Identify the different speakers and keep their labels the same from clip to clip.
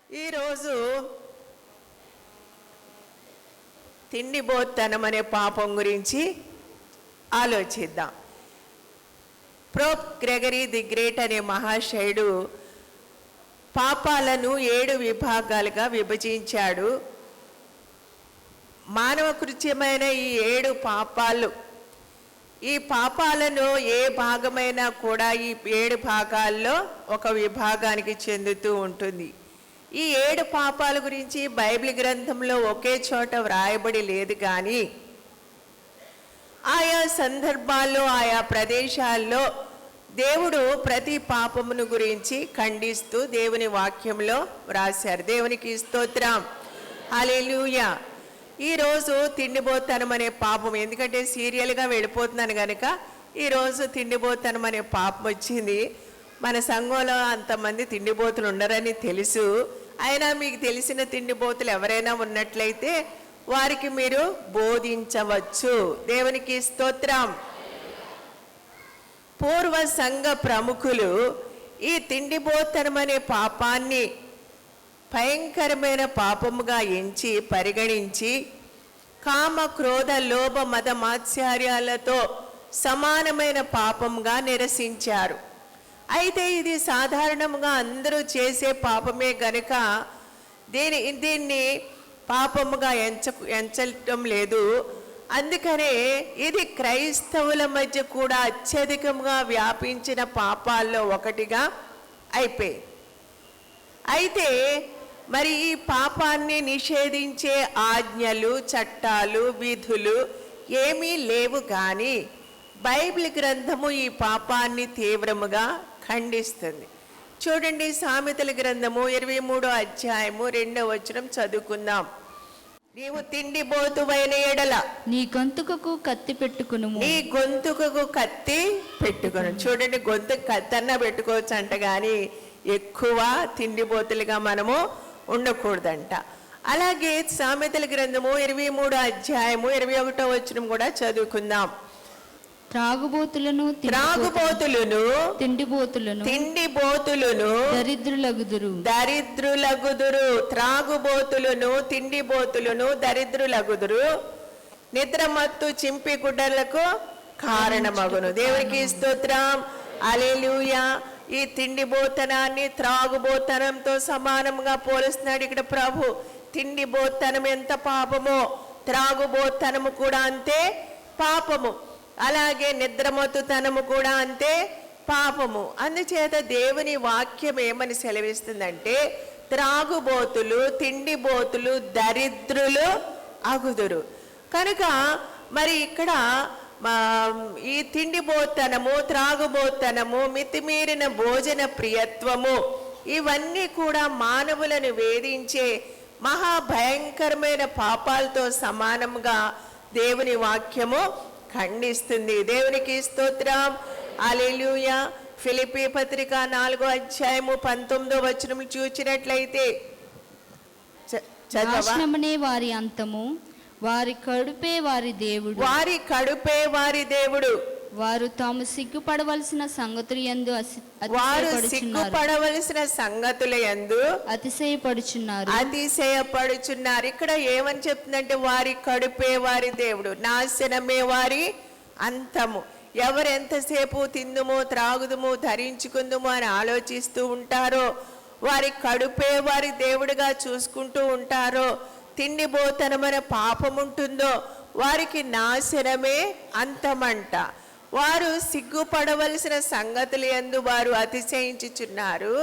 Speaker 1: ఈరోజు తిండిబోత్తనం అనే పాపం గురించి ఆలోచిద్దాం. పోప్ గ్రెగరీ ది గ్రేట్ అనే మహాశయుడు పాపాలను 7 విభాగాలుగా విభజించాడు. మానవ కృత్యమైన ఈ 7 పాపాలు, ఈ పాపాలను ఏ భాగమైనా కూడా ఈ 7 భాగాల్లో ఒక విభాగానికి చెందుతూ ఉంటుంది. ఈ 7 పాపాల గురించి బైబిల్ గ్రంథంలో ఒకే చోట వ్రాయబడి లేదు, కానీ ఆయా సందర్భాల్లో ఆయా ప్రదేశాల్లో దేవుడు ప్రతి పాపమును గురించి ఖండిస్తూ దేవుని వాక్యంలో వ్రాశారు. దేవునికి స్తోత్రం, హల్లెలూయా. ఈరోజు తిండిబోత్తనం అనే పాపం, ఎందుకంటే సీరియల్గా వెళ్ళిపోతున్నాను కనుక ఈరోజు తిండిబోత్తనం అనే పాపం వచ్చింది. మన సంఘంలో అంతమంది తిండిబోతులు ఉండరని తెలుసు. అయినా మీకు తెలిసిన తిండిబోతులు ఎవరైనా ఉన్నట్లయితే వారికి మీరు బోధించవచ్చు. దేవునికి స్తోత్రం. పూర్వ సంఘ ప్రముఖులు ఈ తిండిబోత్తనం అనే పాపాన్ని భయంకరమైన పాపముగా ఎంచి పరిగణించి కామ క్రోధ లోభ మద మాత్సర్యాలతో సమానమైన పాపంగా నిరసించారు. అయితే ఇది సాధారణంగా అందరూ చేసే పాపమే గనుక దీన్ని పాపముగా ఎంచటం లేదు. అందుకనే ఇది క్రైస్తవుల మధ్య కూడా అత్యధికంగా వ్యాపించిన పాపాల్లో ఒకటిగా అయిపోయింది. అయితే మరి ఈ పాపాన్ని నిషేధించే ఆజ్ఞలు, చట్టాలు, విధులు ఏమీ లేవు, కానీ బైబిల్ గ్రంథము ఈ పాపాన్ని తీవ్రముగా ఖండిస్తుంది. చూడండి, సామెతల గ్రంథము 23వ అధ్యాయము 2వ వచనం చదువుకుందాం. నీవు తిండిబోతువైన ఎడల
Speaker 2: నీ గొంతుకకు కత్తి పెట్టుకును,
Speaker 1: నీ గొంతుకకు కత్తి పెట్టుకును. చూడండి, గొంతుకు కత్తన్న పెట్టుకోవచ్చు అంట, కానీ ఎక్కువ తిండిబోతులుగా మనము ఉండకూడదంట. అలాగే సామెతల గ్రంథము 23వ అధ్యాయము 21వ వచనం కూడా చదువుకుందాం.
Speaker 2: త్రాగుబోతులను
Speaker 1: తిండిబోతులను
Speaker 2: దరిద్రులగుదురు.
Speaker 1: త్రాగుబోతులను తిండిబోతులను దరిద్రులగుదురు. నిద్రమత్తు చింపి గుడ్డలకు కారణమగును. దేవునికి స్తోత్రం, హల్లెలూయా. ఈ తిండిబోతనాన్ని త్రాగుబోతనంతో సమానంగా పోలుస్తున్నాడు ఇక్కడ ప్రభు. తిండిబోతనం ఎంత పాపమో, త్రాగుబోతనము కూడా అంతే పాపము. అలాగే నిద్రమత్తుతనము కూడా అంతే పాపము. అందుచేత దేవుని వాక్యం ఏమని సెలవిస్తుందంటే, త్రాగుబోతులు తిండిబోతులు దరిద్రులు అగుదురు. కనుక మరి ఇక్కడ ఈ తిండిబోతనము, త్రాగుబోతనము, మితిమీరిన భోజన ప్రియత్వము, ఇవన్నీ కూడా మానవులను వేధించే మహాభయంకరమైన పాపాలతో సమానంగా దేవుని వాక్యము ఖండిస్తుంది. దేవునికి స్తోత్రం, హల్లెలూయా. ఫిలిప్పీ పత్రిక 4వ అధ్యాయము 19వ వచనం చూచినట్లయితే,
Speaker 2: నాశనమనే వారి అంతము, వారి కడుపే వారి దేవుడు. వారు తాము సిగ్గుపడవలసిన సంగతుల యందు
Speaker 1: అతిశయపడుచున్నారు. ఇక్కడ ఏమని చెప్తుందంటే, వారి కడుపే వారి దేవుడు, నాశనమే వారి అంతము. ఎవరెంతసేపు తిందుమో త్రాగుదుమో ధరించుకుందుమో అని ఆలోచిస్తూ ఉంటారో, వారి కడుపే వారి దేవుడిగా చూసుకుంటూ ఉంటారో, తిండిబోతనమైన పాపం ఉంటుందో వారికి నాశనమే అంతమంట. వారు సిగ్గుపడవలసిన సంగతులు యందు వారు అతిశయించుచున్నారు,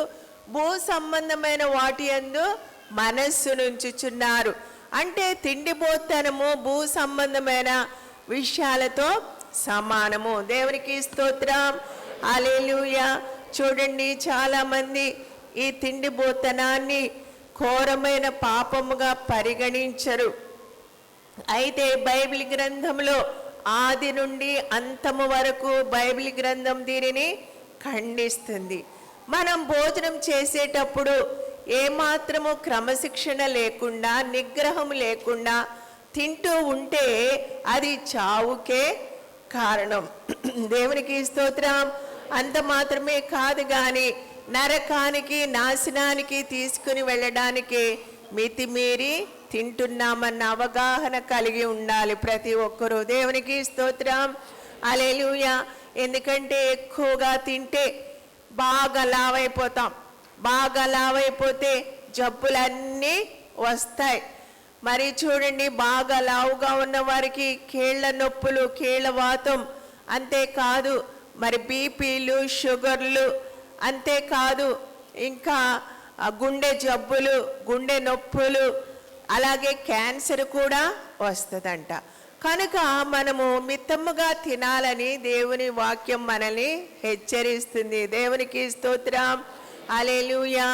Speaker 1: భూ సంబంధమైన వాటి యందు మనస్సు నుంచుచున్నారు. అంటే తిండిబోతనము భూ సంబంధమైన విషయాలతో సమానము. దేవునికి స్తోత్రం, హల్లెలూయా. చూడండి, చాలామంది ఈ తిండిబోతనాన్ని ఘోరమైన పాపముగా పరిగణించరు. అయితే బైబిల్ గ్రంథంలో ఆది నుండి అంతము వరకు బైబిల్ గ్రంథం దీనిని ఖండిస్తుంది. మనం భోజనం చేసేటప్పుడు ఏమాత్రము క్రమశిక్షణ లేకుండా, నిగ్రహం లేకుండా తింటూ ఉంటే అది చావుకే కారణం. దేవునికి స్తోత్రం. అంత మాత్రమే కాదు, కానీ నరకానికి నాశనానికి తీసుకుని వెళ్ళడానికి మితిమీరి తింటున్నామన్న అవగాహన కలిగి ఉండాలి ప్రతి ఒక్కరూ. దేవునికి స్తోత్రం, హల్లెలూయా. ఎందుకంటే ఎక్కువగా తింటే బాగా లావైపోతాం. బాగా లావైపోతే జబ్బులన్నీ వస్తాయి. మరి చూడండి, బాగా లావుగా ఉన్న వారికి కీళ్ళ నొప్పులు, కీళ్ళ వాతం, అంతేకాదు మరి బీపీలు, షుగర్లు, అంతేకాదు ఇంకా గుండె జబ్బులు, గుండె నొప్పులు, అలాగే క్యాన్సర్ కూడా వస్తుందంట. కనుక మనము మితముగా తినాలని దేవుని వాక్యం మనల్ని హెచ్చరిస్తుంది. దేవునికి స్తోత్రం, హల్లెలూయా.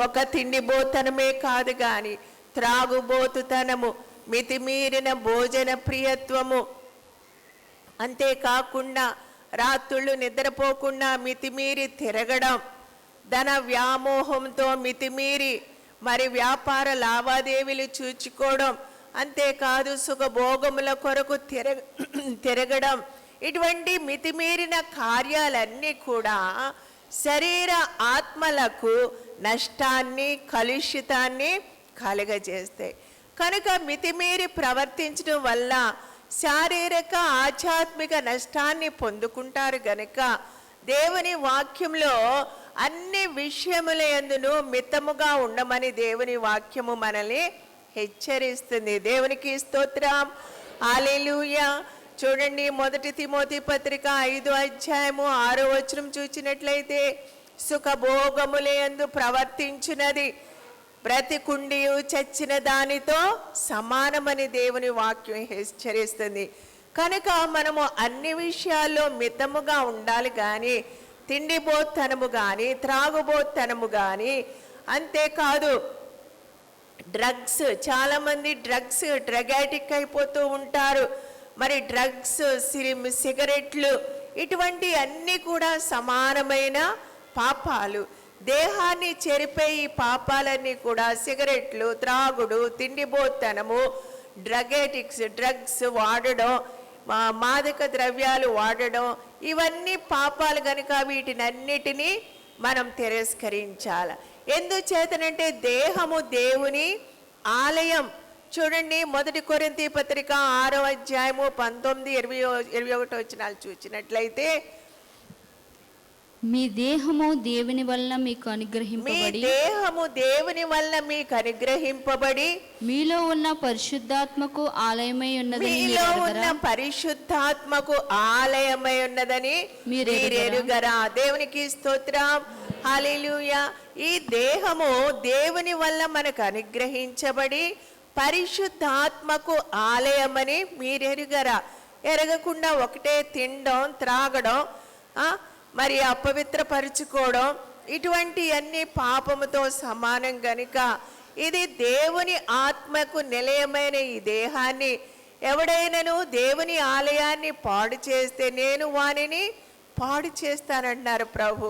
Speaker 1: ఒక తిండిబోతనమే కాదు కానీ త్రాగుబోతుతనము, మితిమీరిన భోజన ప్రియత్వము, అంతేకాకుండా రాత్రుళ్ళు నిద్రపోకుండా మితిమీరి తిరగడం, ధన వ్యామోహంతో మితిమీరి మరి వ్యాపార లావాదేవీలు చూచుకోవడం, అంతేకాదు సుఖభోగముల కొరకు తిరగడం, ఇటువంటి మితిమీరిన కార్యాలన్నీ కూడా శరీర ఆత్మలకు నష్టాన్ని, కలుషితాన్ని కలుగజేస్తాయి. కనుక మితిమీరి ప్రవర్తించడం వల్ల శారీరక ఆధ్యాత్మిక నష్టాన్ని పొందుకుంటారు. గనుక దేవుని వాక్యంలో అన్ని విషయముల యందును మితముగా ఉండమని దేవుని వాక్యము మనల్ని హెచ్చరిస్తుంది. దేవునికి స్తోత్రం, హల్లెలూయా. చూడండి, 1 తిమోతి పత్రిక 5:6 చూచినట్లయితే, సుఖభోగములందు ప్రవర్తించున్నది బ్రతికుండియు చచ్చిన దానితో సమానమని దేవుని వాక్యం హెచ్చరిస్తుంది. కనుక మనము అన్ని విషయాల్లో మితముగా ఉండాలి కానీ తిండిబోత్తనము కానీ త్రాగుబోత్తనము కానీ, అంతేకాదు డ్రగ్స్, చాలామంది డ్రగ్ అడిక్ట్ అయిపోతూ ఉంటారు. మరి డ్రగ్స్, సిగరెట్లు, ఇటువంటి అన్నీ కూడా సమానమైన పాపాలు. దేహాన్ని చెరిపే ఈ పాపాలన్నీ కూడా సిగరెట్లు, త్రాగుడు, తిండిబోత్తనము, డ్రగ్స్ వాడడం, మాదక ద్రవ్యాలు వాడడం, ఇవన్నీ పాపాలు కనుక వీటినన్నిటినీ మనం తిరస్కరించాలి. ఎందుచేతనంటే దేహము దేవుని ఆలయం. చూడండి, 1 కొరింథీ పత్రిక 6:19-21 చూసినట్లయితే,
Speaker 2: మీ దేహము దేవుని వల్ల మీకు అనుగ్రహింపబడి మీలో ఉన్న పరిశుద్ధాత్మకు ఆలయమై ఉన్నదని మీరెరుగరా. దేవునికి స్తోత్రం, హల్లెలూయా. ఈ దేహము దేవుని వల్ల మనకు అనుగ్రహించబడి పరిశుద్ధాత్మకు ఆలయమని మీరెరుగరా. ఎరగకుండా ఒకటే తినడం, త్రాగడం, మరి అపవిత్రపరుచుకోవడం, ఇటువంటి అన్ని పాపముతో సమానం గనుక ఇది దేవుని ఆత్మకు నిలయమైన ఈ దేహాన్ని ఎవడైనను దేవుని ఆలయాన్ని పాడు చేస్తే నేను వానిని పాడు చేస్తానంటున్నారు ప్రభు.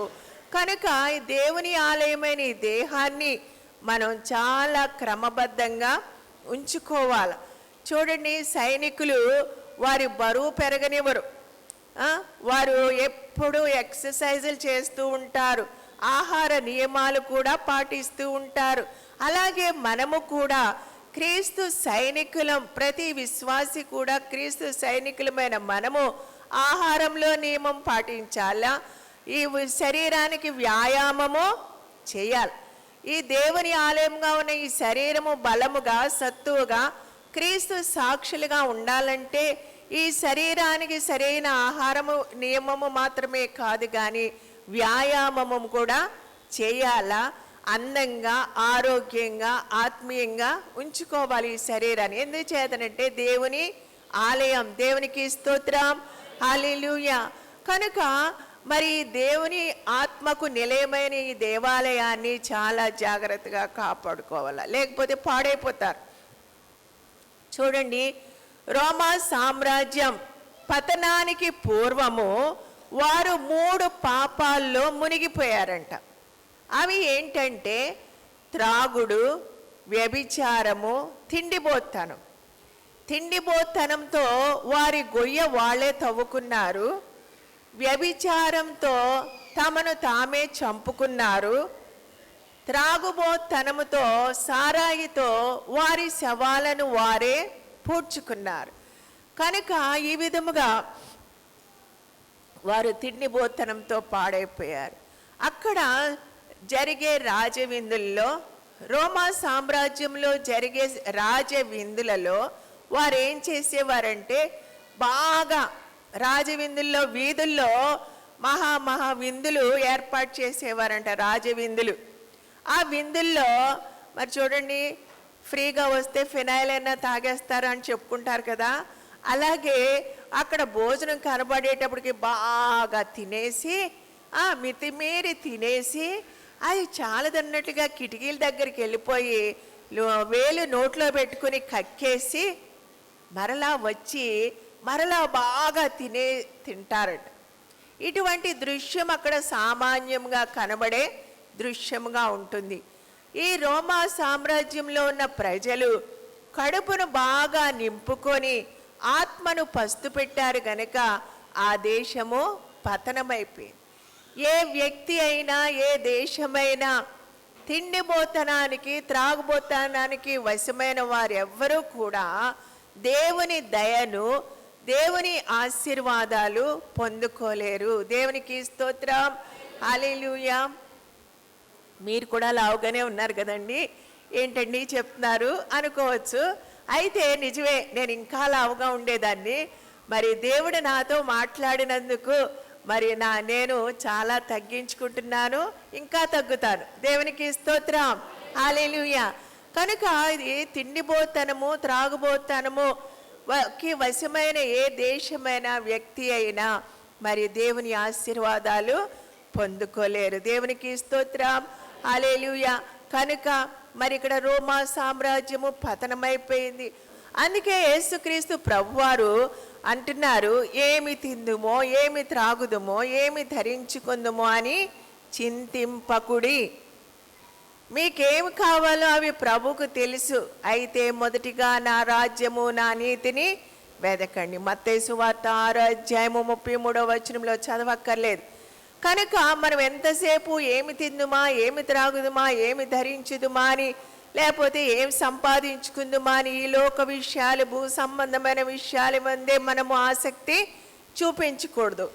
Speaker 2: కనుక ఈ దేవుని ఆలయమైన ఈ దేహాన్ని మనం చాలా క్రమబద్ధంగా ఉంచుకోవాలి. చూడండి, సైనికులు వారి బరువు పెరగనివ్వరు. వారు ఎప్పుడూ ఎక్సర్సైజులు చేస్తూ ఉంటారు, ఆహార నియమాలు కూడా పాటిస్తూ ఉంటారు. అలాగే మనము కూడా క్రీస్తు సైనికులం, ప్రతి విశ్వాసి కూడా క్రీస్తు సైనికులమైన మనము ఆహారంలో నియమం పాటించాలా, ఈ శరీరానికి వ్యాయామము చేయాలి. ఈ దేవుని ఆలయంగా ఉన్న ఈ శరీరము బలముగా, సత్తువుగా, క్రీస్తు సాక్షులుగా ఉండాలంటే ఈ శరీరానికి సరైన ఆహారము నియమము మాత్రమే కాదు కానీ వ్యాయామము కూడా చేయాలా. అందంగా, ఆరోగ్యంగా, ఆత్మీయంగా ఉంచుకోవాలి ఈ శరీరాన్ని. ఎందుచేతనంటే దేవుని ఆలయం. దేవునికి స్తోత్రం, హల్లెలూయా. కనుక మరి దేవుని ఆత్మకు నిలయమైన ఈ దేవాలయాన్ని చాలా జాగ్రత్తగా కాపాడుకోవాలి, లేకపోతే పాడైపోతారు. చూడండి, రోమా సామ్రాజ్యం పతనానికి పూర్వము వారు 3 పాపాల్లో మునిగిపోయారంట. అవి ఏంటంటే త్రాగుడు, వ్యభిచారము, తిండిబోత్తనం. తిండిబోత్తనంతో వారి గొయ్య వాళ్ళే తవ్వుకున్నారు. వ్యభిచారంతో
Speaker 1: తమను తామే చంపుకున్నారు. త్రాగుబోతనముతో సారాయితో వారి శవాలను వారే పూడ్చుకున్నారు. కనుక ఈ విధముగా వారు తిండిబోతనంతో పాడైపోయారు. అక్కడ జరిగే రాజవిందుల్లో, రోమా సామ్రాజ్యంలో జరిగే రాజవిందులలో వారు ఏం చేసేవారంటే బాగా రాజవిందుల్లో వీధుల్లో మహా విందులు ఏర్పాటు చేసేవారంట, రాజవిందులు. ఆ విందుల్లో మరి చూడండి, ఫ్రీగా వస్తే ఫినాయిల్ అయినా తాగేస్తారు అని చెప్పుకుంటారు కదా, అలాగే అక్కడ భోజనం కనబడేటప్పటికి బాగా తినేసి, మితిమీరి తినేసి, అది చాలదన్నట్టుగా కిటికీల దగ్గరికి వెళ్ళిపోయి వేలు నోట్లో పెట్టుకుని కక్కేసి మరలా వచ్చి మరలా బాగా తింటారట. ఇటువంటి దృశ్యం అక్కడ సామాన్యంగా కనబడే దృశ్యంగా ఉంటుంది. ఈ రోమా సామ్రాజ్యంలో ఉన్న ప్రజలు కడుపును బాగా నింపుకొని ఆత్మను పస్తు పెట్టారు గనక ఆ దేశము పతనమైపోయింది. ఏ వ్యక్తి అయినా, ఏ దేశమైనా తిండిబోతనానికి, త్రాగుబోతనానికి వశమైన వారెవ్వరూ కూడా దేవుని దయను, దేవుని ఆశీర్వాదాలు పొందుకోలేరు. దేవునికి స్తోత్రం, హల్లెలూయా. మీరు కూడా లావుగానే ఉన్నారు కదండి, ఏంటండి చెప్తున్నారు అనుకోవచ్చు. అయితే నిజమే, నేను ఇంకా లావుగా ఉండేదాన్ని. మరి దేవుడు నాతో మాట్లాడినందుకు మరి నేను చాలా తగ్గించుకుంటున్నాను, ఇంకా తగ్గుతాను. దేవునికి స్తోత్రం, హల్లెలూయా. కనుక ఇది తిండిబోతనము, త్రాగుబోతనము కి వశమైన ఏ దేశమైన వ్యక్తి అయినా మరి దేవుని ఆశీర్వాదాలు పొందుకోలేరు. దేవునికి స్తోత్రం, హల్లెలూయా. కనుక మరి ఇక్కడ రోమా సామ్రాజ్యము పతనమైపోయింది. అందుకే యేసుక్రీస్తు ప్రభువారు అంటున్నారు, ఏమి తిందుమో, ఏమి త్రాగుదుమో, ఏమి ధరించుకుందుమో అని చింతింపకుడి. మీకేమి కావాలో అవి ప్రభువుకు తెలుసు. అయితే మొదటిగా నా రాజ్యము, నా నీతిని వెదకండి. మత్తయి సువార్త 6:33 చదవక్కర్లేదు. కనుక మనం ఎంతసేపు ఏమి తిందుమా, ఏమి త్రాగుదుమా, ఏమి ధరించుదుమా అని, లేకపోతే ఏం సంపాదించుకుందుమా అని ఈ లోక విషయాలు, భూ సంబంధమైన విషయాల మందే మనము ఆసక్తి చూపించకూడదు.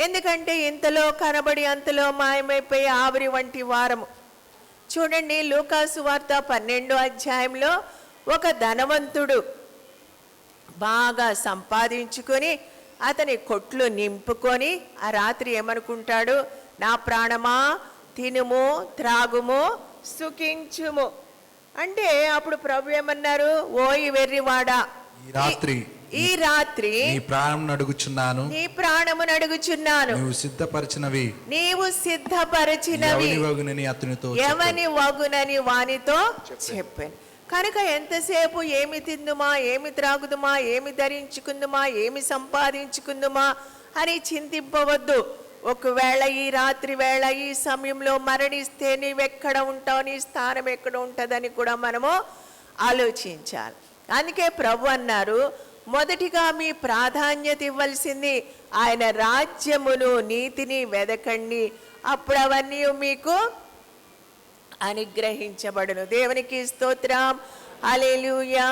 Speaker 1: ఎందుకంటే ఇంతలో కనబడి అంతలో మాయమైపోయి ఆవిరి వంటి వారము. చూడండి, లూకాసు వార్త 12 ఒక ధనవంతుడు బాగా సంపాదించుకొని అతని కొట్లు నింపుకొని ఆ రాత్రి ఏమనుకుంటాడు, నా ప్రాణమా తినుము, త్రాగుము, సుఖించుము అంటే అప్పుడు ప్రభు ఏమన్నారు, ఓయి వెర్రివాడా, ఈ రాత్రి
Speaker 3: నీ ప్రాణమును అడుగుచున్నాను,
Speaker 1: నీ ప్రాణమును అడుగుచున్నాను,
Speaker 3: నీవు సిద్ధపరిచినవి
Speaker 1: ఎవని వగునని వానితో చెప్పాను. కనుక ఎంతసేపు ఏమి తిందుమా, ఏమి త్రాగుదుమా, ఏమి ధరించుకుందుమా, ఏమి సంపాదించుకుందుమా అని చింతింపవద్దు. ఒకవేళ ఈ రాత్రి వేళ ఈ సమయంలో మరణిస్తే నీవెక్కడ ఉంటావు, నీ స్థానం ఎక్కడ ఉంటుందని కూడా మనము ఆలోచించాలి. అందుకే ప్రభు అన్నారు, మొదటిగా మీ ప్రాధాన్యత ఇవ్వాల్సింది ఆయన రాజ్యమును, నీతిని వెదకండి, అప్పుడు అవన్నీ మీకు అనుగ్రహించబడును. దేవునికి స్తోత్రం, హల్లెలూయా.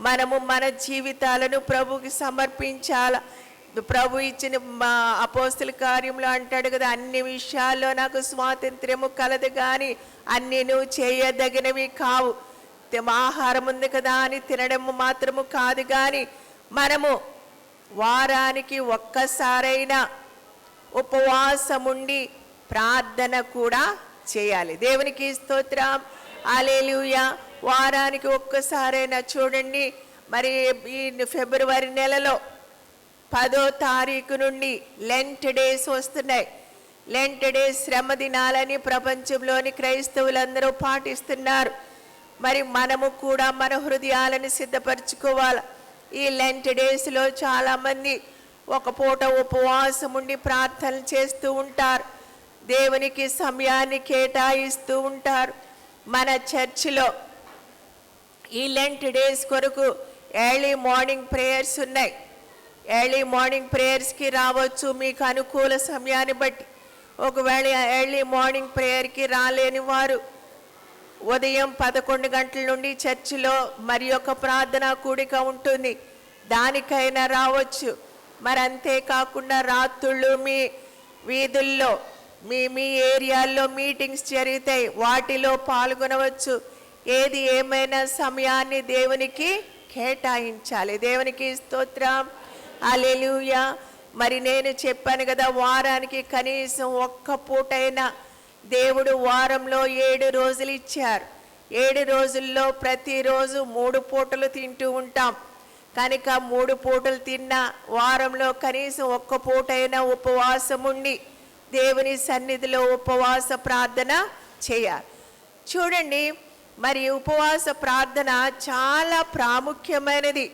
Speaker 1: మనము మన జీవితాలను ప్రభుకి సమర్పించాల. ప్రభు ఇచ్చిన అపోస్తల కార్యంలో అంటాడు కదా, అన్ని విషయాల్లో నాకు స్వాతంత్ర్యము కలదు కానీ అన్ని నువ్వు చేయదగినవి కావు. ఆహారం ఉంది కదా అని తినడము మాత్రము కాదు, కానీ మనము వారానికి ఒక్కసారైనా ఉపవాసముండి ప్రార్థన కూడా చేయాలి. దేవునికి స్తోత్రం, హల్లెలూయా. వారానికి ఒక్కసారైనా చూడండి, మరి ఈ ఫిబ్రవరి నెలలో 10వ తారీఖు నుండి లెంట్ డేస్ వస్తున్నాయి. లెంట్ డేస్ శ్రమ దినాలని ప్రపంచంలోని క్రైస్తవులందరూ పాటిస్తున్నారు. మరి మనము కూడా మన హృదయాలను సిద్ధపరచుకోవాలి. ఈ లెంట్ డేస్లో చాలామంది ఒక పూట ఉపవాసం ఉండి ప్రార్థనలు చేస్తూ ఉంటారు, దేవునికి సమయాన్ని కేటాయిస్తూ ఉంటారు. మన చర్చిలో ఈ లెంట్ డేస్ కొరకు ఎర్లీ మార్నింగ్ ప్రేయర్స్ ఉన్నాయి. ఎర్లీ మార్నింగ్ ప్రేయర్స్కి రావచ్చు మీకు అనుకూల సమయాన్ని బట్టి. ఒకవేళ ఎర్లీ మార్నింగ్ ప్రేయర్కి రాలేని వారు ఉదయం 11 గంటల నుండి చర్చిలో మరి ఒక ప్రార్థనా కూడిక ఉంటుంది, దానికైనా రావచ్చు. మరి అంతేకాకుండా రాత్రుళ్ళు మీ వీధుల్లో మీ ఏరియాల్లో మీటింగ్స్ జరుగుతాయి, వాటిలో పాల్గొనవచ్చు. ఏది ఏమైనా సమయాన్ని దేవునికి కేటాయించాలి. దేవునికి స్తోత్రం, హల్లెలూయా. మరి నేను చెప్పాను కదా, వారానికి కనీసం ఒక్క పూటైనా దేవుడు వారంలో 7 రోజులు ఇచ్చారు. 7 రోజుల్లో ప్రతిరోజు 3 పూటలు తింటూ ఉంటాం కనుక 3 పూటలు తిన్న వారంలో కనీసం ఒక్క పూటైనా ఉపవాసం ఉండి దేవుని సన్నిధిలో ఉపవాస ప్రార్థన చేయాలి. చూడండి, మరి ఉపవాస ప్రార్థన చాలా ప్రాముఖ్యమైనది.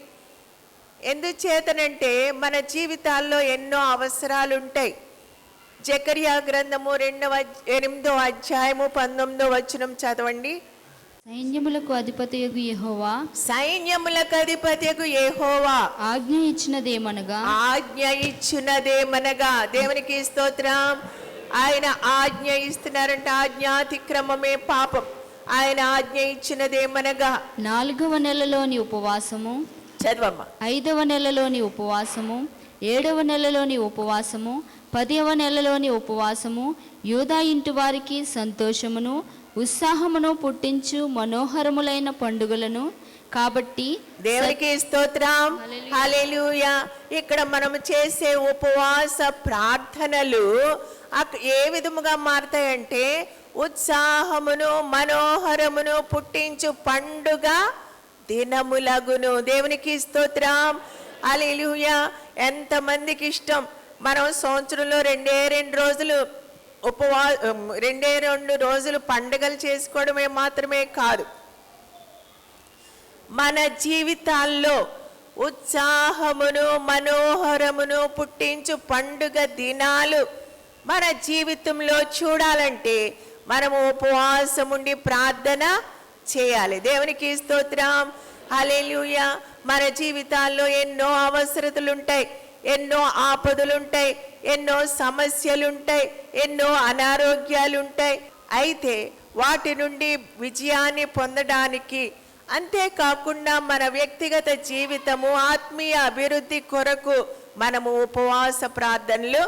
Speaker 1: ఎందుచేతనంటే మన జీవితాల్లో ఎన్నో అవసరాలు ఉంటాయి. జకర్యా గ్రంథము 8వ అధ్యాయము 19వ వచనం చదవండి.
Speaker 2: సైన్యములకు అధిపతియగు యెహోవా,
Speaker 1: సైన్యములకు అధిపతియగు యెహోవా
Speaker 2: ఆజ్ఞ ఇచ్చినదేమనగా,
Speaker 1: ఆజ్ఞ ఇచ్చినదేమనగా. దేవునికి స్తోత్రం. ఆయన ఆజ్ఞ ఇస్తున్నారంటే ఆజ్ఞాతిక్రమమే పాపం. ఆయన ఆజ్ఞ ఇచ్చినదేమనగా
Speaker 2: 4వ నెలలోని ఉపవాసము,
Speaker 1: చదవమ్మ.
Speaker 2: 5వ నెలలోని ఉపవాసము, 7వ నెలలోని ఉపవాసము, 10వ నెలలోని ఉపవాసము, యూదా ఇంటి వారికి సంతోషమును ఉత్సాహమును పుట్టించు మనోహరములైన పండుగలను. కాబట్టి
Speaker 1: దేవునికి స్తోత్రం, హల్లెలూయా. ఇక్కడ మనం చేసే ఉపవాస ప్రార్థనలు ఏ విధముగా మారతాయంటే ఉత్సాహమును మనోహరమును పుట్టించు పండుగ దినములగును. దేవునికి స్తోత్రం, హల్లెలూయా. ఎంతమందికి ఇష్టం మనం సంవత్సరంలో 2 రోజులు 2 రోజులు పండుగలు చేసుకోవడమే మాత్రమే కాదు, మన జీవితాల్లో ఉత్సాహమును మనోహరమును పుట్టించు పండుగ దినాలు మన జీవితంలో చూడాలంటే మనము ఉపవాసం ఉండి ప్రార్థన చేయాలి. దేవునికి స్తోత్రం, హల్లెలూయా. మన జీవితాల్లో ఎన్నో అవసరతలుంటాయి, ఎన్నో ఆపదలుంటాయి, ఎన్నో సమస్యలుంటాయి, ఎన్నో అనారోగ్యాలుంటాయి. అయితే వాటి నుండి విజయాన్ని పొందడానికి, అంతేకాకుండా మన వ్యక్తిగత జీవితము ఆత్మీయ అభివృద్ధి కొరకు మనము ఉపవాస ప్రార్థనలు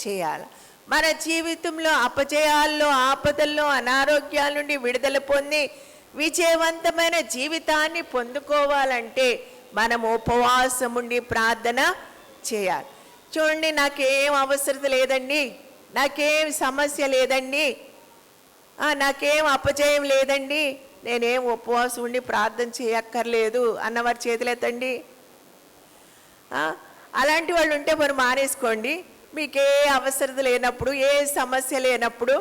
Speaker 1: చేయాలి. మన జీవితంలో అపజయాల్లో ఆపదల్లో అనారోగ్యాల నుండి విడుదల పొంది విజయవంతమైన జీవితాన్ని పొందుకోవాలంటే మనము ఉపవాసం ఉండి ప్రార్థన చేయాలి. చూడండి, నాకేం అవసరం లేదండి, నాకేం సమస్య లేదండి, నాకేం అపజయం లేదండి, నేనేం ఉపవాసం ఉండి ప్రార్థన చేయక్కర్లేదు అన్నవారి చేతులెత్తండి. అలాంటి వాళ్ళు ఉంటే మరి మానేసుకోండి, మీకే అవసరం లేనప్పుడు, ఏ సమస్య లేనప్పుడు.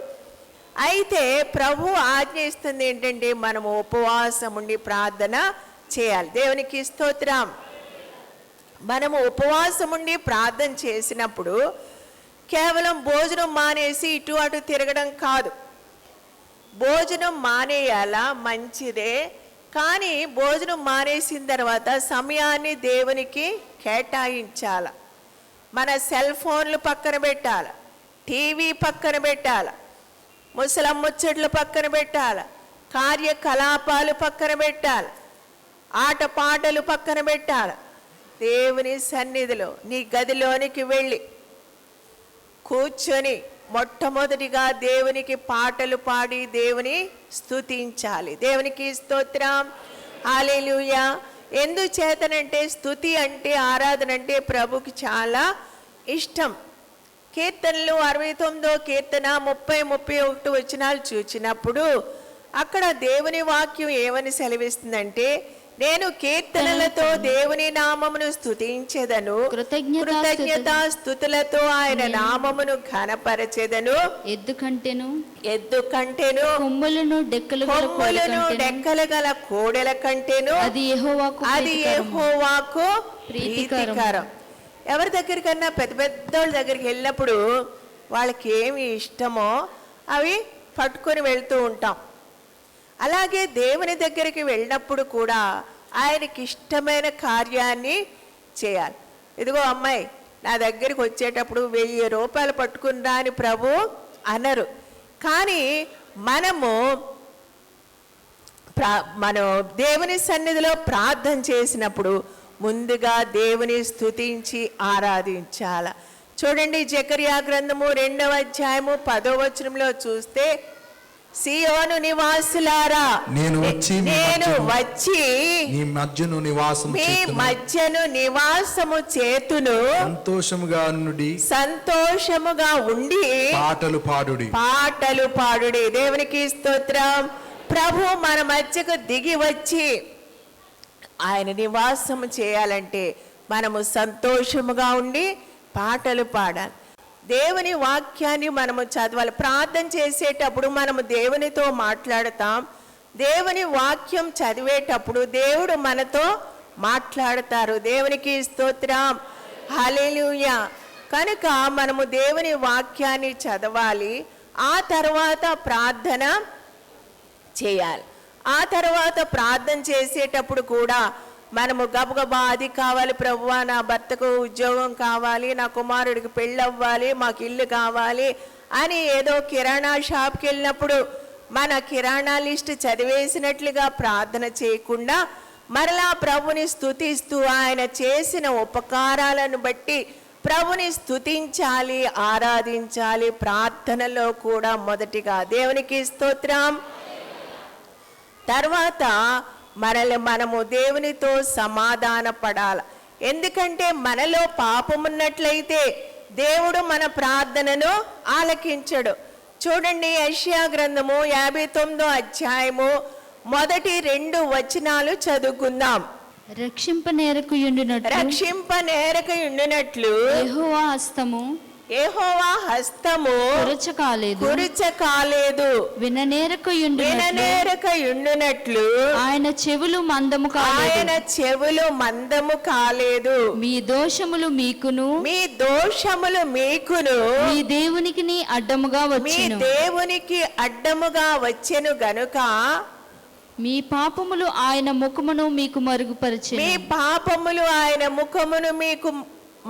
Speaker 1: అయితే ప్రభు ఆజ్ఞ ఇస్తుంది ఏంటంటే మనము ఉపవాసం ఉండి ప్రార్థన చేయాలి. దేవునికి స్తోత్రం. మనము ఉపవాసం ఉండి ప్రార్థన చేసినప్పుడు కేవలం భోజనం మానేసి ఇటు అటు తిరగడం కాదు. భోజనం మానేయాలా, మంచిదే, కానీ భోజనం మానేసిన తర్వాత సమయాన్ని దేవునికి కేటాయించాల. మన సెల్ ఫోన్లు పక్కన పెట్టాలి, టీవీ పక్కన పెట్టాలి, ముసలం ముచ్చట్లు పక్కన పెట్టాలి, కార్యకలాపాలు పక్కన పెట్టాలి, ఆటపాటలు పక్కన పెట్టాలి. దేవుని సన్నిధిలో నీ గదిలోనికి వెళ్ళి కూర్చొని మొట్టమొదటిగా దేవునికి పాటలు పాడి దేవుని స్తుతించాలి. దేవునికి స్తోత్రం, హల్లెలూయా. ఎందుచేతనంటే స్తుతి అంటే, ఆరాధన అంటే ప్రభుకి చాలా ఇష్టం. కీర్తనలు 69వ కీర్తన 30-31 వచనాలు చూచినప్పుడు అక్కడ దేవుని వాక్యం ఏమని సెలవిస్తుందంటే, నేను కీర్తనలతో దేవుని నామమును స్తుతించెదను, కృతజ్ఞతా స్తుతులతో ఆయన నామమును ఘనపరచెదను.
Speaker 2: ఎద్దు కంటెను కొమ్ములను
Speaker 1: డెక్కలు గల కోడెల కంటెను అది యెహోవాకు ప్రీతికరం. ఎవరి దగ్గరికన్నా పెద్ద పెద్దోళ్ళ దగ్గరికి వెళ్ళినప్పుడు వాళ్ళకి ఏమి ఇష్టమో అవి పట్టుకొని వెళ్తూ ఉంటాం. అలాగే దేవుని దగ్గరికి వెళ్ళినప్పుడు కూడా ఆయనకి ఇష్టమైన కార్యాన్ని చేయాలి. ఇదిగో అమ్మాయి, నా దగ్గరికి వచ్చేటప్పుడు 1000 రూపాయలు పట్టుకుని రా అని ప్రభు అనరు. కానీ మనం దేవుని సన్నిధిలో ప్రార్థన చేసినప్పుడు ముందుగా దేవుని స్తుతించి ఆరాధించాల. చూడండి, జకర్యా గ్రంథము 2వ అధ్యాయము 10వ వచనంలో చూస్తే, సియోను నివాసులారా, నేను వచ్చి
Speaker 3: మీ మధ్యను
Speaker 1: నివాసము చేతును, సంతోషముగా ఉండి పాటలు పాడుడి. దేవునికి స్తోత్రం. ప్రభు మన మధ్యకు దిగి వచ్చి ఆయన నివాసము చేయాలంటే మనము సంతోషముగా ఉండి పాటలు పాడాలి. దేవుని వాక్యాన్ని మనము చదవాలి. ప్రార్థన చేసేటప్పుడు మనము దేవునితో మాట్లాడతాం. దేవుని వాక్యం చదివేటప్పుడు దేవుడు మనతో మాట్లాడతారు. దేవునికి స్తోత్రం. హల్లెలూయా. కనుక మనము దేవుని వాక్యాన్ని చదవాలి. ఆ తర్వాత ప్రార్థన చేయాలి. ఆ తర్వాత ప్రార్థన చేసేటప్పుడు కూడా మనము గబగబా అది కావాలి ప్రభువా, నా భర్తకు ఉద్యోగం కావాలి, నా కుమారుడికి పెళ్ళవ్వాలి, మాకు ఇల్లు కావాలి అని ఏదో కిరాణా షాప్కి వెళ్ళినప్పుడు మన కిరాణా లిస్ట్ చదివేసినట్లుగా ప్రార్థన చేయకుండా మరలా ప్రభుని స్తుతిస్తూ ఆయన చేసిన ఉపకారాలను బట్టి ప్రభుని స్తుతించాలి, ఆరాధించాలి. ప్రార్థనలో కూడా మొదటిగా దేవునికి స్తోత్రం. తర్వాత మనము దేవునితో సమాధాన పడాలి. ఎందుకంటే మనలో పాపమున్నట్లయితే దేవుడు మన ప్రార్థనను ఆలకించడు. చూడండి, యెషయా గ్రంథము 59వ అధ్యాయము మొదటి 2 వచనాలు చదువుకుందాం.
Speaker 2: రక్షింపనేరకు యుండునట్లు
Speaker 1: యెహోవా హస్తము కురుచకాలేదు, విననేరక యుండునట్లు
Speaker 2: ఆయన చెవులు మందము కాలేదు. మీ దోషములు మీకును మీ దేవునికి అడ్డముగా వచ్చెను గనుక మీ పాపములు ఆయన ముఖమును మీకు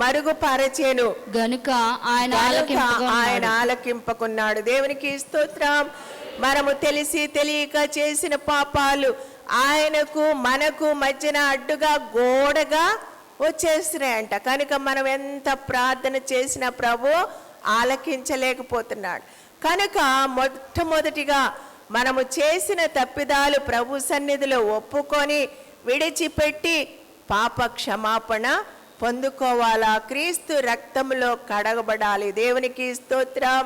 Speaker 2: మరుగుపరచెను గనుక ఆయన ఆలకింపకున్నాడు. దేవునికి స్తోత్రం. మనము తెలిసి తెలియక చేసిన పాపాలు మనకు మధ్యన అడ్డుగా గోడగా వచ్చేస్తున్నాయంట. కనుక మనం ఎంత ప్రార్థన చేసినా ప్రభు ఆలకించలేకపోతున్నాడు. కనుక మొట్టమొదటిగా మనము చేసిన తప్పిదాలు ప్రభు సన్నిధిలో ఒప్పుకొని విడిచిపెట్టి పాప క్షమాపణ పొందుకోవాలా. క్రీస్తు రక్తంలో కడగబడాలి. దేవునికి స్తోత్రం.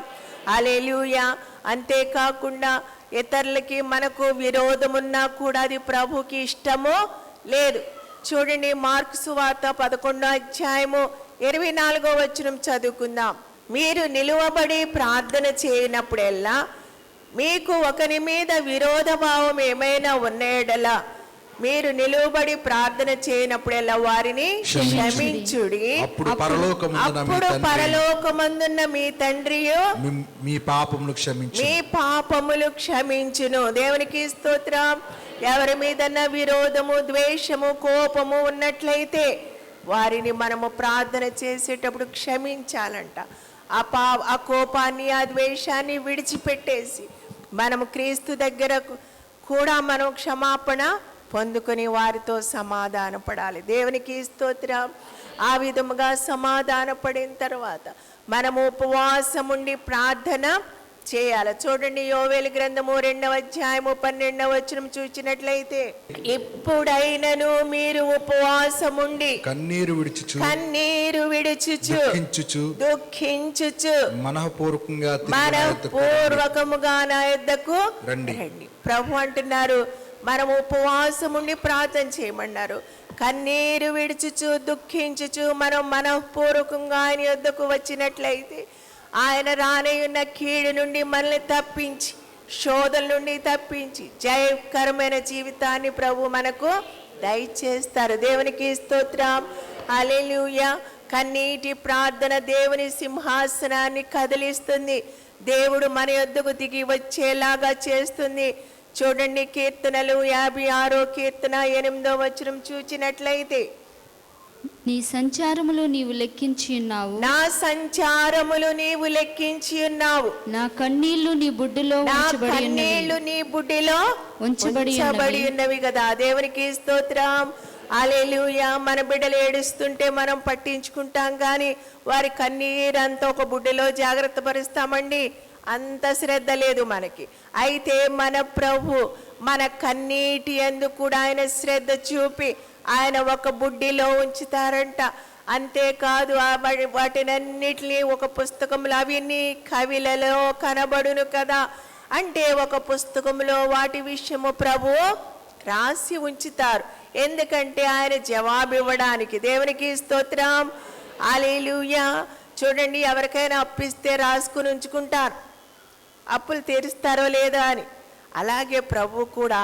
Speaker 2: హల్లెలూయా. అంతేకాకుండా ఇతరులకి మనకు విరోధమున్నా కూడా అది ప్రభుకి ఇష్టము లేదు. చూడండి, మార్కు సువార్త 11వ అధ్యాయము 24వ వచనం చదువుకుందాం. మీరు నిలువబడి ప్రార్థన చేయనప్పుడెల్లా మీకు ఒకరి మీద విరోధ భావం ఏమైనా ఉన్నయెడల మీరు నిలువబడి ప్రార్థన చేయనప్పుడెల్లా వారిని క్షమించుడి. అప్పుడు పరలోకమందున్న మీ తండ్రియు
Speaker 3: మీ
Speaker 1: పాపములు క్షమించును. దేవునికి స్తోత్రం. ఎవరి మీదన్నా విరోధము, ద్వేషము, కోపము ఉన్నట్లయితే వారిని మనము ప్రార్థన చేసేటప్పుడు క్షమించాలంట. ఆ కోపాన్ని, ఆ ద్వేషాన్ని విడిచిపెట్టేసి మనము క్రీస్తు దగ్గర కూడా మనం క్షమాపణ పొందుకొని వారితో సమాధాన పడాలి. దేవునికి స్తోత్రం. ఆ విధముగా సమాధాన పడిన తర్వాత మనము ఉపవాసం ఉండి ప్రార్థన చేయాలి. చూడండి, యోవేలు గ్రంథము 2వ అధ్యాయము 12వ వచనం చూచినట్లయితే, ఎప్పుడైనను మీరు ఉపవాసముండి కన్నీరు విడుచుచు దుఃఖించుచు మనఃపూర్వకముగా నా యొద్దకు రండి. ప్రభు అంటున్నారు, మనం ఉపవాసం ఉండి ప్రార్థన చేయమన్నారు. కన్నీరు విడుచుచు దుఃఖించుచు మనం మనఃపూర్వకంగా ఆయన యొద్దకు వచ్చినట్లయితే ఆయన రానయ్యున్న కీడు నుండి మనల్ని తప్పించి, శోధల నుండి తప్పించి జయకరమైన జీవితాన్ని ప్రభు మనకు దయచేస్తారు. దేవునికి స్తోత్రం. హల్లెలూయా. కన్నీటి ప్రార్థన దేవుని సింహాసనాన్ని కదిలిస్తుంది. దేవుడు మన యొద్దకు దిగి వచ్చేలాగా చేస్తుంది. చూడండి, కీర్తనలు 56వ కీర్తన 8వ వచనం చూచినట్లయితే,
Speaker 2: నీ సంచారములు నీవు లెక్కించి ఉన్నావు.
Speaker 1: నా సంచారములు నీవు లెక్కించి ఉన్నావు.
Speaker 2: నా కన్నీళ్లు నీ బుడ్డిలో
Speaker 1: నా
Speaker 2: ఉంచబడి ఉన్నవి.
Speaker 1: కన్నీళ్లు నీ బుడ్డిలో
Speaker 2: ఉంచబడి
Speaker 1: ఉంచబడి ఉన్నవి కదా. దేవునికి స్తోత్రం. హల్లెలూయా. మన బిడ్డలు ఏడుస్తుంటే మనం పట్టించుకుంటాం కానీ వారి కన్నీరంతా ఒక బుడ్డిలో జాగ్రత్త పరుస్తామండి. అంత శ్రద్ధ లేదు మనకి. అయితే మన ప్రభు మన కన్నీటి యందు కూడా ఆయన శ్రద్ధ చూపి ఆయన ఒక బుడ్డిలో ఉంచుతారంట. అంతేకాదు వాటినన్నిటినీ ఒక పుస్తకంలో అవన్నీ కవిలలో కనబడును కదా. అంటే ఒక పుస్తకంలో వాటి విషయము ప్రభు రాసి ఉంచుతారు. ఎందుకంటే ఆయన జవాబు ఇవ్వడానికి. దేవునికి స్తోత్రం. హల్లెలూయా. చూడండి, ఎవరికైనా అప్పిస్తే రాసుకుని ఉంచుకుంటారు, అప్పులు తీరుస్తారో లేదా అని. అలాగే ప్రభు కూడా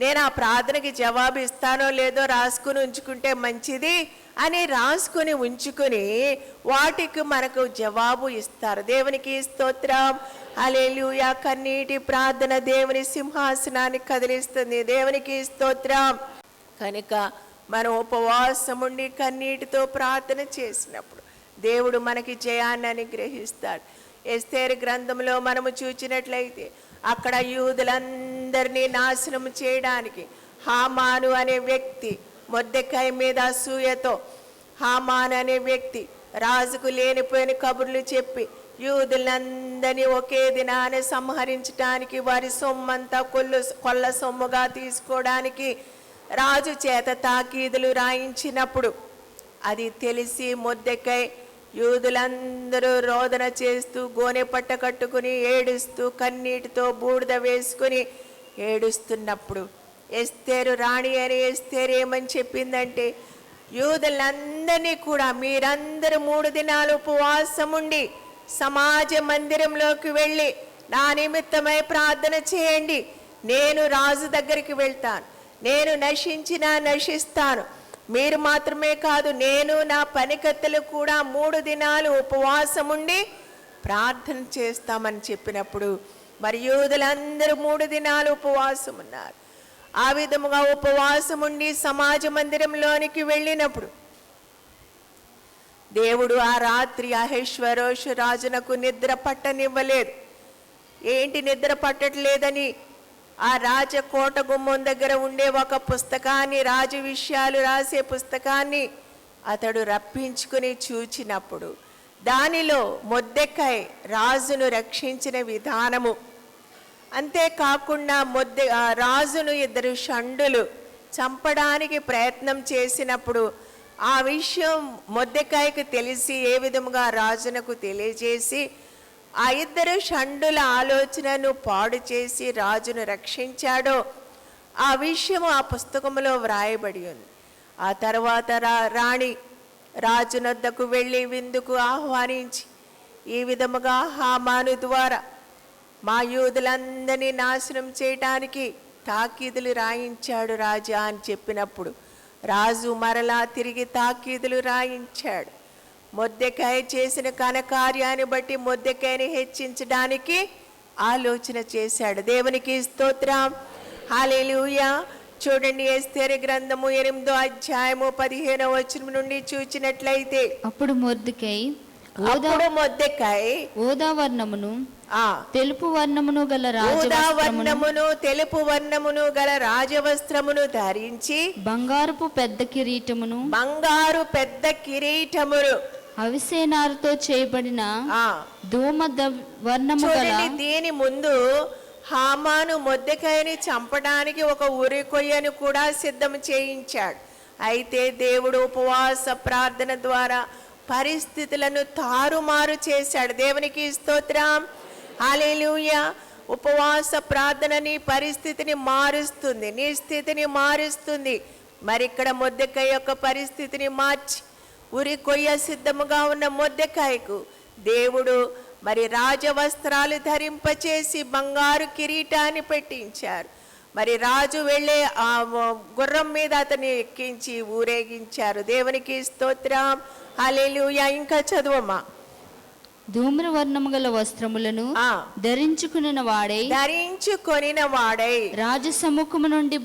Speaker 1: నేను ఆ ప్రార్థనకి జవాబు ఇస్తానో లేదో రాసుకుని ఉంచుకుంటే మంచిది అని రాసుకుని ఉంచుకుని వాటికి మనకు జవాబు ఇస్తారు. దేవునికి స్తోత్రం. హల్లెలూయా. కన్నీటి ప్రార్థన దేవుని సింహాసనాన్ని కదిలిస్తుంది. దేవునికి స్తోత్రం. కనుక మనం ఉపవాసం ఉండి కన్నీటితో ప్రార్థన చేసినప్పుడు దేవుడు మనకి జయాన్ని అనుగ్రహిస్తాడు. ఎస్తేరు గ్రంథంలో మనము చూచినట్లయితే అక్కడ యూదులందరినీ నాశనం చేయడానికి హామాను అనే వ్యక్తి మొర్దెకై మీద అసూయతో హామాను అనే వ్యక్తి రాజుకు లేనిపోయిన కబుర్లు చెప్పి యూదులందరినీ ఒకే దినాన్ని సంహరించడానికి వారి సొమ్మంతా కొల్ల సొమ్ముగా తీసుకోవడానికి రాజు చేత తాకీదులు రాయించినప్పుడు అది తెలిసి మొర్దెకై యూదులందరూ రోదన చేస్తూ గోనె పట్ట కట్టుకుని ఏడుస్తూ కన్నీటితో బూడిద వేసుకుని ఏడుస్తున్నప్పుడు ఎస్తేరు రాణి అని ఎస్తేరు ఏమని చెప్పిందంటే, యూదులందరినీ కూడా మీరందరూ 3 దినాలు ఉపవాసం ఉండి సమాజ మందిరంలోకి వెళ్ళి నా నిమిత్తమై ప్రార్థన చేయండి. నేను రాజు దగ్గరికి వెళ్తాను. నేను నశించినా నశిస్తాను. మీరు మాత్రమే కాదు, నేను నా పనికత్తెలు కూడా 3 దినాలు ఉపవాసం ఉండి ప్రార్థన చేస్తామని చెప్పినప్పుడు మరి యూదులందరూ 3 దినాలు ఉపవాసం ఉన్నారు. ఆ విధముగా ఉపవాసం ఉండి సమాజ మందిరంలోనికి వెళ్ళినప్పుడు దేవుడు ఆ రాత్రి అహష్వేరోషు రాజునకు నిద్ర పట్టనివ్వలేదు. ఏంటి నిద్ర పట్టట్లేదని ఆ రాజకోట గుమ్మం దగ్గర ఉండే ఒక పుస్తకాన్ని, రాజు విషయాలు రాసే పుస్తకాన్ని అతడు రప్పించుకుని చూచినప్పుడు దానిలో మొర్దెకై రాజును రక్షించిన విధానము, అంతేకాకుండా రాజును 2 షండులు చంపడానికి ప్రయత్నం చేసినప్పుడు ఆ విషయం మొర్దెకైకి తెలిసి ఏ విధముగా రాజునకు తెలియజేసి ఆ 2 షండుల ఆలోచనను పాడు చేసి రాజును రక్షించాడో ఆ విషయం ఆ పుస్తకంలో వ్రాయబడి ఉంది. ఆ తర్వాత రాణి రాజునొద్దకు వెళ్ళి విందుకు ఆహ్వానించి ఈ విధముగా హామాను ద్వారా మా యూదులందరినీ నాశనం చేయడానికి తాకీదులు రాయించాడు రాజా అని చెప్పినప్పుడు రాజు మరలా తిరిగి తాకీదులు రాయించాడు. మొర్దెకై చేసిన ఘనకార్యాన్ని బట్టి మొర్దెకైని హెచ్చించడానికి ఆలోచన చేశాడు. దేవునికి స్తోత్రం. హల్లెలూయా. చూడండి, ఎస్తేరు గ్రంథము 8వ అధ్యాయము 15వ వచనం నుండి చూచినట్లయితే
Speaker 2: అప్పుడు మొర్దెకై ఓదా వర్ణమును తెలుపు వర్ణమును గల రాజవస్త్రమును ధరించి
Speaker 1: బంగారు పెద్ద కిరీటమును
Speaker 2: అవిసేనారుతో చేయబడిన ధూమ వర్ణము గల.
Speaker 1: దీని ముందు హామాను మొర్దెకైని చంపడానికి ఒక ఉరి కొయ్యను కూడా సిద్ధం చేయించాడు. అయితే దేవుడు ఉపవాస ప్రార్థన ద్వారా పరిస్థితులను తారుమారు చేశాడు. దేవునికి స్తోత్రం. హల్లెలూయా. ఉపవాస ప్రార్థన నీ పరిస్థితిని మారుస్తుంది, నీ స్థితిని మారుస్తుంది. మరి ఇక్కడ మొర్దెకై యొక్క పరిస్థితిని మార్చి ఉరి కొయ్య సిద్ధముగా ఉన్న మొర్దెకైకు దేవుడు మరి రాజవస్త్రాలు ధరింపచేసి బంగారు కిరీటాన్ని పెట్టించారు. మరి రాజు వెళ్ళే ఆ గుర్రం మీద అతన్ని ఎక్కించి ఊరేగించారు. దేవునికి స్తోత్రం. హల్లెలూయా. ఇంకా చదువమ్మా.
Speaker 2: ధూమ్రవర్ణము గల వస్త్రములను ధరించుకున్న
Speaker 1: వాడై
Speaker 2: రాజ సముఖము నుండి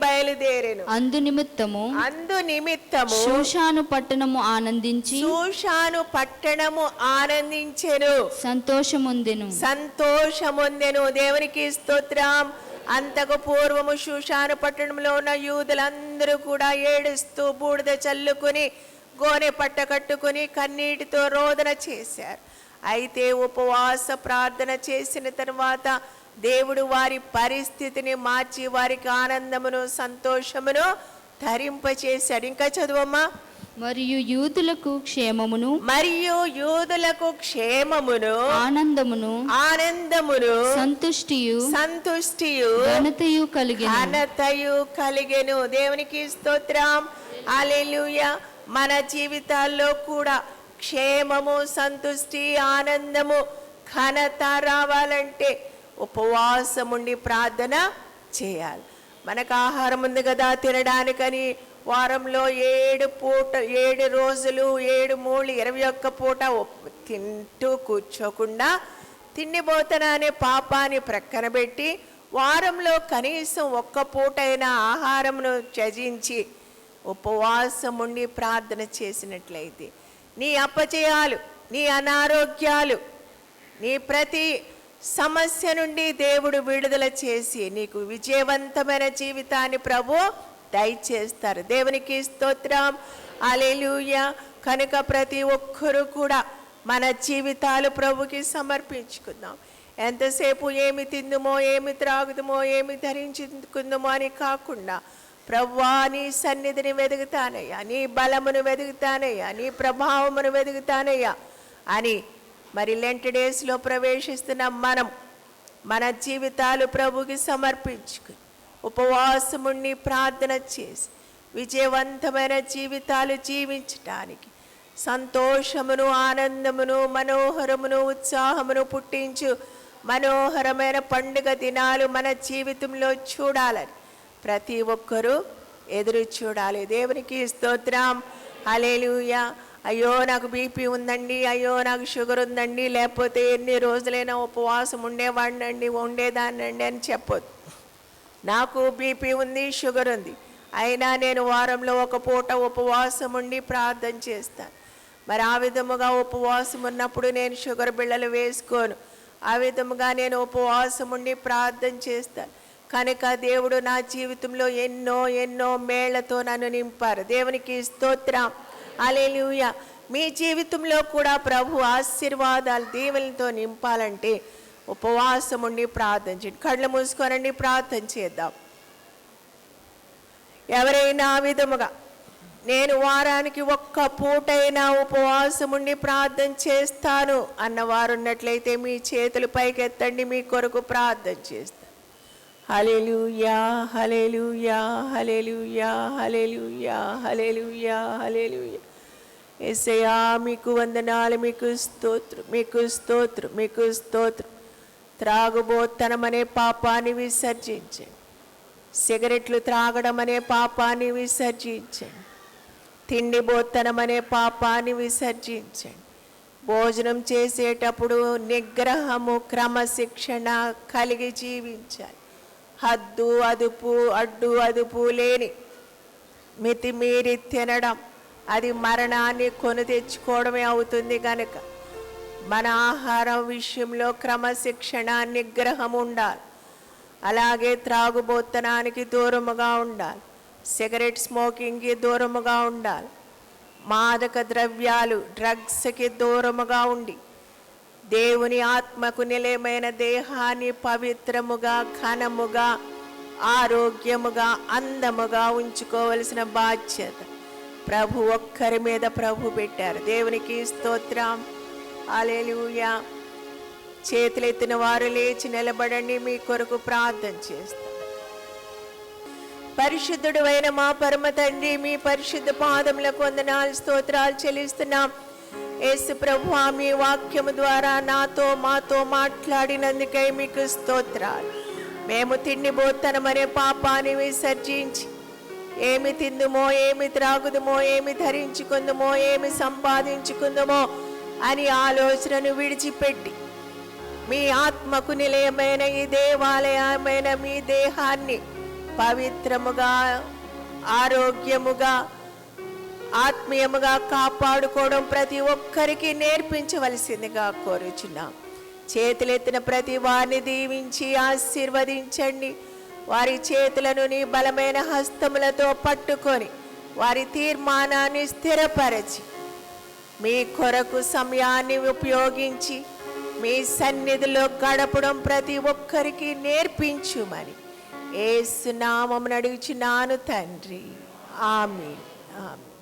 Speaker 1: బయలుదేరెను.
Speaker 2: అందు నిమిత్తము షూషాను పట్టణము ఆనందించెను, సంతోషముందెను. దేవునికి స్తోత్రం. అంతకు పూర్వము షూషాను పట్టణంలో ఉన్న యూదులందరూ కూడా ఏడుస్తూ బూడిద చల్లుకుని గోనె పట్ట కట్టుకుని కన్నీటితో రోదన చేశారు. అయితే ఉపవాస ప్రార్థన చేసిన తర్వాత దేవుడు వారి పరిస్థితిని మార్చి వారికి ఆనందమును సంతోషమును ధరింపచేశాడు. ఇంకా చదువమ్మా. మరియు యూదులకు క్షేమమును ఆనందమును సంతుష్టియు ఘనతయు
Speaker 1: కలిగెను. దేవునికి స్తోత్రం. హల్లెలూయా. మన జీవితాల్లో కూడా క్షేమము, సంతుష్టి, ఆనందము, ఘనత రావాలంటే ఉపవాసం ఉండి ప్రార్థన చేయాలి. మనకు ఆహారం ఉంది కదా తినడానికని వారంలో 7 రోజులు 7 మూళ్ళు 21 పూట తింటూ కూర్చోకుండా తిండిపోతన అనే పాపాన్ని ప్రక్కన పెట్టి వారంలో కనీసం 1 పూటైనా ఆహారమును త్యజించి ఉపవాసం ఉండి ప్రార్థన చేసినట్లయితే నీ అపజయాలు, నీ అనారోగ్యాలు, నీ ప్రతి సమస్య నుండి దేవుడు విడుదల చేసి నీకు విజయవంతమైన జీవితాన్ని ప్రభు దయచేస్తారు. దేవునికి స్తోత్రం. హల్లెలూయా. కనుక ప్రతి ఒక్కరూ కూడా మన జీవితాలు ప్రభుకి సమర్పించుకుందాం. ఎంతసేపు ఏమి తిందుమో, ఏమి త్రాగుదుమో, ఏమి ధరించుకుందుమో అని కాకుండా ప్రభువా నీ సన్నిధిని వెతుకుతానయ్యా, నీ బలమును వెతుకుతానయ్యా, నీ ప్రభావమును వెతుకుతానయ్యా అని మరి లెంట్ డేస్లో ప్రవేశిస్తున్న మనం మన జీవితాలు ప్రభుకి సమర్పించుకుని ఉపవాసముండి ప్రార్థన చేసి విజయవంతమైన జీవితాలు జీవించటానికి సంతోషమును, ఆనందమును, మనోహరమును, ఉత్సాహమును పుట్టించు మనోహరమైన పండుగ దినాలు మన జీవితంలో చూడాలని ప్రతి ఒక్కరూ ఎదురు చూడాలి. దేవునికి స్తోత్రం. హల్లెలూయా. అయ్యో నాకు బీపీ ఉందండి, అయ్యో నాకు షుగర్ ఉందండి, లేకపోతే ఎన్ని రోజులైనా ఉపవాసం ఉండేదాన్నండి అని చెప్పొద్దు. నాకు బీపీ ఉంది, షుగర్ ఉంది, అయినా నేను వారంలో 1 పూట ఉపవాసం ఉండి ప్రార్థన చేస్తాను. మరి ఆ విధముగా ఉపవాసం ఉన్నప్పుడు నేను షుగర్ బిళ్ళలు వేసుకోను. ఆ విధముగా నేను ఉపవాసం ఉండి ప్రార్థన చేస్తాను. కనుక దేవుడు నా జీవితంలో ఎన్నో మేళ్లతో నన్ను నింపారు. దేవునికి స్తోత్రం. హల్లెలూయా. మీ జీవితంలో కూడా ప్రభు ఆశీర్వాదాలు దీవెనలతో నింపాలంటే ఉపవాసం ఉండి ప్రార్థన చేయండి. కళ్ళు మూసుకోనండి, ప్రార్థన చేద్దాం. ఎవరైనా ఆ విధముగా నేను వారానికి 1 పూటైనా ఉపవాసం ఉండి ప్రార్థన చేస్తాను అన్నవారు ఉన్నట్లయితే మీ చేతులు పైకెత్తండి, మీ కొరకు ప్రార్థన చేస్తాను. హల్లెలూయా, హల్లెలూయా, హల్లెలూయా, హల్లెలూయా, హల్లెలూయా, హల్లెలూయా. యేసయ్యా మీకు వందనాలు, మీకు స్తోత్రం, మీకు స్తోత్రం, మీకు స్తోత్రం. త్రాగుబోతనం అనే పాపాన్ని విసర్జించండి. సిగరెట్లు త్రాగడం అనే పాపాన్ని విసర్జించండి. తిండిబోతనం అనే పాపాన్ని విసర్జించండి. భోజనం చేసేటప్పుడు నిగ్రహము, క్రమశిక్షణ కలిగి జీవించాలి. అడ్డు అదుపు లేని మితిమీరి తినడం అది మరణాన్ని కొని తెచ్చుకోవడమే అవుతుంది. కనుక మన ఆహారం విషయంలో క్రమశిక్షణ, నిగ్రహం ఉండాలి. అలాగే త్రాగుబోతనానికి దూరముగా ఉండాలి. సిగరెట్ స్మోకింగ్కి దూరముగా ఉండాలి. మాదక ద్రవ్యాలు, డ్రగ్స్కి దూరముగా ఉండి దేవుని ఆత్మకు నిలయమైన దేహాన్ని పవిత్రముగా, ఘనముగా, ఆరోగ్యముగా, అందముగా ఉంచుకోవలసిన బాధ్యత ప్రభు ఒక్కరి మీద ప్రభు పెట్టారు. దేవునికి స్తోత్రం. హల్లెలూయా. చేతులెత్తిన వారు లేచి నిలబడండి, మీ కొరకు ప్రార్థన చేస్తాం. పరిశుద్ధుడు అయిన మా పరమ తండ్రి, మీ పరిశుద్ధ పాదములకు వందనాలు, స్తోత్రాలు చెల్లిస్తున్నాం. యేసు ప్రభువా, మీ వాక్యము ద్వారా మాతో మాట్లాడినందుకై మీకు స్తోత్రాలు. మేము తిండిబోతనమనే పాపాన్ని విసర్జించి ఏమి తిందుమో, ఏమి త్రాగుదుమో, ఏమి ధరించుకుందుమో, ఏమి సంపాదించుకుందుమో అని ఆలోచనను విడిచిపెట్టి మీ ఆత్మకు నిలయమైన ఈ దేవాలయమైన మీ దేహాన్ని పవిత్రముగా, ఆరోగ్యముగా, ఆత్మీయముగా కాపాడుకోవడం ప్రతి ఒక్కరికి నేర్పించవలసిందిగా కోరుచున్నాం. చేతులెత్తిన ప్రతి వారిని దీవించి ఆశీర్వదించండి. వారి చేతులను నీ బలమైన హస్తములతో పట్టుకొని వారి తీర్మానాన్ని స్థిరపరచి మీ కొరకు సమయాన్ని ఉపయోగించి మీ సన్నిధిలో గడపడం ప్రతి ఒక్కరికి నేర్పించుమని యేసు నామమున అడుగుచున్నాను తండ్రి. ఆమేన్. ఆమేన్.